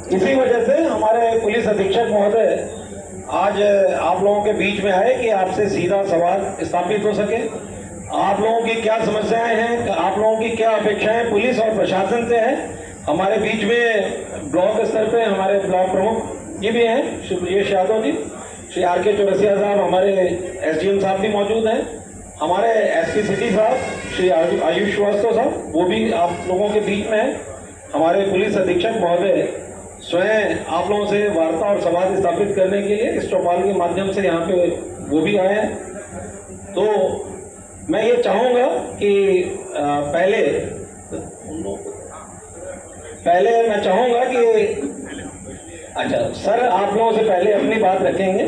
इसी वजह से हमारे पुलिस अधीक्षक महोदय आज आप लोगों के बीच में आए कि आपसे सीधा सवाल स्थापित हो सके। आप लोगों की क्या समस्याएं हैं, आप लोगों की क्या अपेक्षाएं पुलिस और प्रशासन से है। हमारे बीच में ब्लॉक स्तर पे हमारे ब्लॉक प्रमुख जी भी हैं, श्री ब्रजेश यादव जी, श्री RK चौरसिया साहब, हमारे SDM साहब भी मौजूद हैं, हमारे SP सिटी साहब श्री आयुष श्रीवास्तव साहब, वो भी आप लोगों के बीच में हैं। हमारे पुलिस अधीक्षक महोदय स्वयं आप लोगों से वार्ता और संवाद स्थापित करने के लिए इस चौपाल के माध्यम से यहाँ पे वो भी आए हैं। तो मैं ये चाहूँगा कि पहले मैं चाहूँगा कि अच्छा सर, आप लोगों से पहले अपनी बात रखेंगे।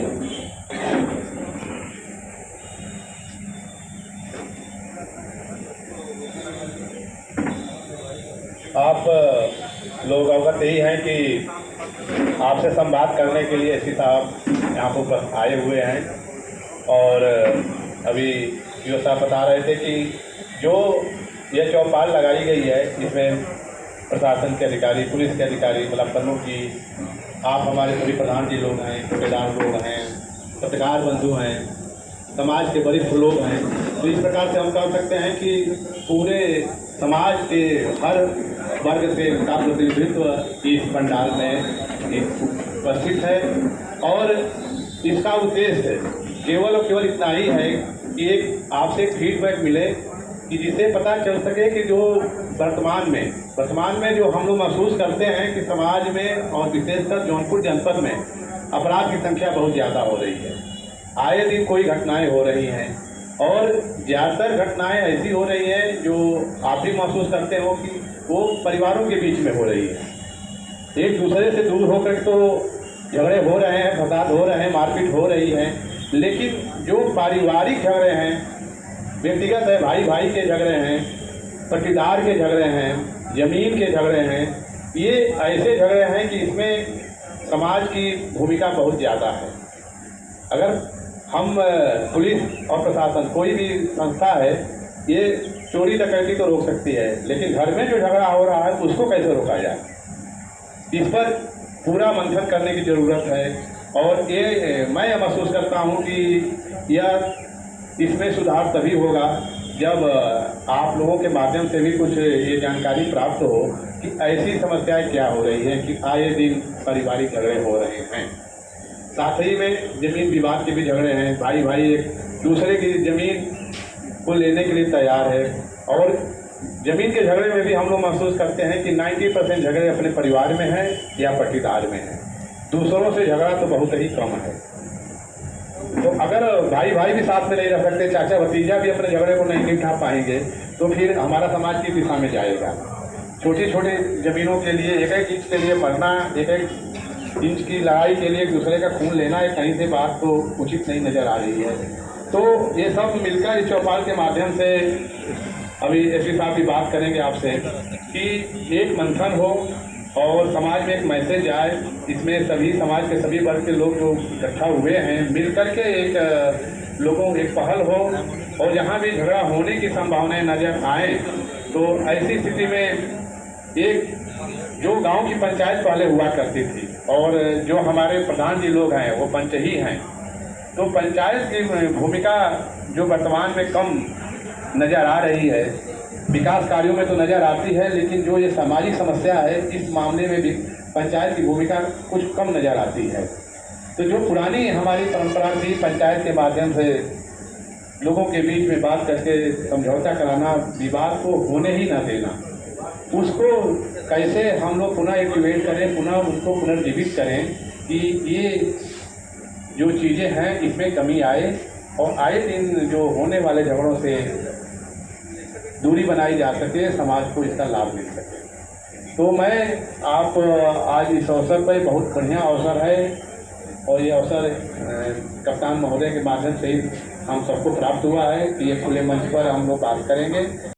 आप लोग अवगत यही हैं कि आपसे संवाद करने के लिए SP साहब यहाँ पर आए हुए हैं। और अभी जो साहब बता रहे थे कि जो ये चौपाल लगाई गई है, इसमें प्रशासन के अधिकारी, पुलिस के अधिकारी, मतलब प्रमुख जी, आप हमारे सभी प्रधान जी लोग हैं, ठेकेदार लोग हैं, पत्रकार बंधु हैं, समाज के वरिष्ठ लोग हैं। तो इस प्रकार से हम कह सकते हैं कि पूरे समाज के हर वर्ग से उनका प्रतिनिधित्व इस पंडाल में उपस्थित है। और इसका उद्देश्य केवल और केवल इतना ही है कि एक आपसे फीडबैक मिले कि जिससे पता चल सके कि जो वर्तमान में जो हम लोग महसूस करते हैं कि समाज में और विशेषकर जौनपुर जनपद में अपराध की संख्या बहुत ज़्यादा हो रही है। आए दिन कोई घटनाएं हो रही हैं और ज़्यादातर घटनाएं ऐसी हो रही हैं जो आप भी महसूस करते हो कि वो परिवारों के बीच में हो रही है। एक दूसरे से दूर होकर तो झगड़े हो रहे हैं, फसाद हो रहे हैं, मारपीट हो रही है, लेकिन जो पारिवारिक झगड़े हैं, व्यक्तिगत है, भाई भाई के झगड़े हैं, पट्टीदार के झगड़े हैं, ज़मीन के झगड़े हैं, ये ऐसे झगड़े हैं कि इसमें समाज की भूमिका बहुत ज़्यादा है। अगर हम पुलिस और प्रशासन कोई भी संस्था है, ये चोरी डकैती तो रोक सकती है, लेकिन घर में जो झगड़ा हो रहा है उसको कैसे रोका जाए, इस पर पूरा मंथन करने की ज़रूरत है। और ये मैं महसूस करता हूँ कि यह इसमें सुधार तभी होगा जब आप लोगों के माध्यम से भी कुछ ये जानकारी प्राप्त हो कि ऐसी समस्याएं क्या हो रही हैं कि आए दिन पारिवारिक झगड़े हो रहे हैं। साथ ही में ज़मीन विवाद के भी झगड़े हैं, भाई भाई एक दूसरे की ज़मीन को लेने के लिए तैयार है। और ज़मीन के झगड़े में भी हम लोग महसूस करते हैं कि 90% झगड़े अपने परिवार में हैं या पट्टीदार में हैं, दूसरों से झगड़ा तो बहुत ही कम है। तो अगर भाई भाई भी साथ में नहीं रह सकते, चाचा भतीजा भी अपने झगड़े को नहीं निपटा पाएंगे, तो फिर हमारा समाज की दिशा में जाएगा। छोटी छोटी ज़मीनों के लिए एक एक इंच के लिए मरना, एक एक इंच की लड़ाई के लिए एक दूसरे का खून लेना, एक कहीं से बात तो उचित नहीं नज़र आ रही है। तो ये सब मिलकर इस चौपाल के माध्यम से अभी SP साहब भी बात करेंगे आपसे कि एक मंथन हो और समाज में एक मैसेज आए। इसमें सभी समाज के सभी वर्ग के लोग जो इकट्ठा हुए हैं, मिलकर के एक पहल हो और जहाँ भी झगड़ा होने की संभावनाएं नजर आए, तो ऐसी स्थिति में एक जो गांव की पंचायत पहले हुआ करती थी और जो हमारे प्रधान जी लोग हैं वो पंच ही हैं, तो पंचायत की भूमिका जो वर्तमान में कम नज़र आ रही है, विकास कार्यों में तो नज़र आती है, लेकिन जो ये सामाजिक समस्या है इस मामले में भी पंचायत की भूमिका कुछ कम नज़र आती है। तो जो पुरानी हमारी परंपरा थी, पंचायत के माध्यम से लोगों के बीच में बात करके समझौता कराना, विवाद को होने ही ना देना, उसको कैसे हम लोग पुनः एक्टिवेट करें, पुनः उसको पुनर्जीवित करें कि ये जो चीज़ें हैं इसमें कमी आए और आए दिन जो होने वाले झगड़ों से दूरी बनाई जा सके, समाज को इसका लाभ मिल सके। तो मैं आप आज इस अवसर पर बहुत बढ़िया अवसर है और ये अवसर कप्तान महोदय के माध्यम से हम सबको प्राप्त हुआ है कि ये खुले मंच पर हम लोग बात करेंगे।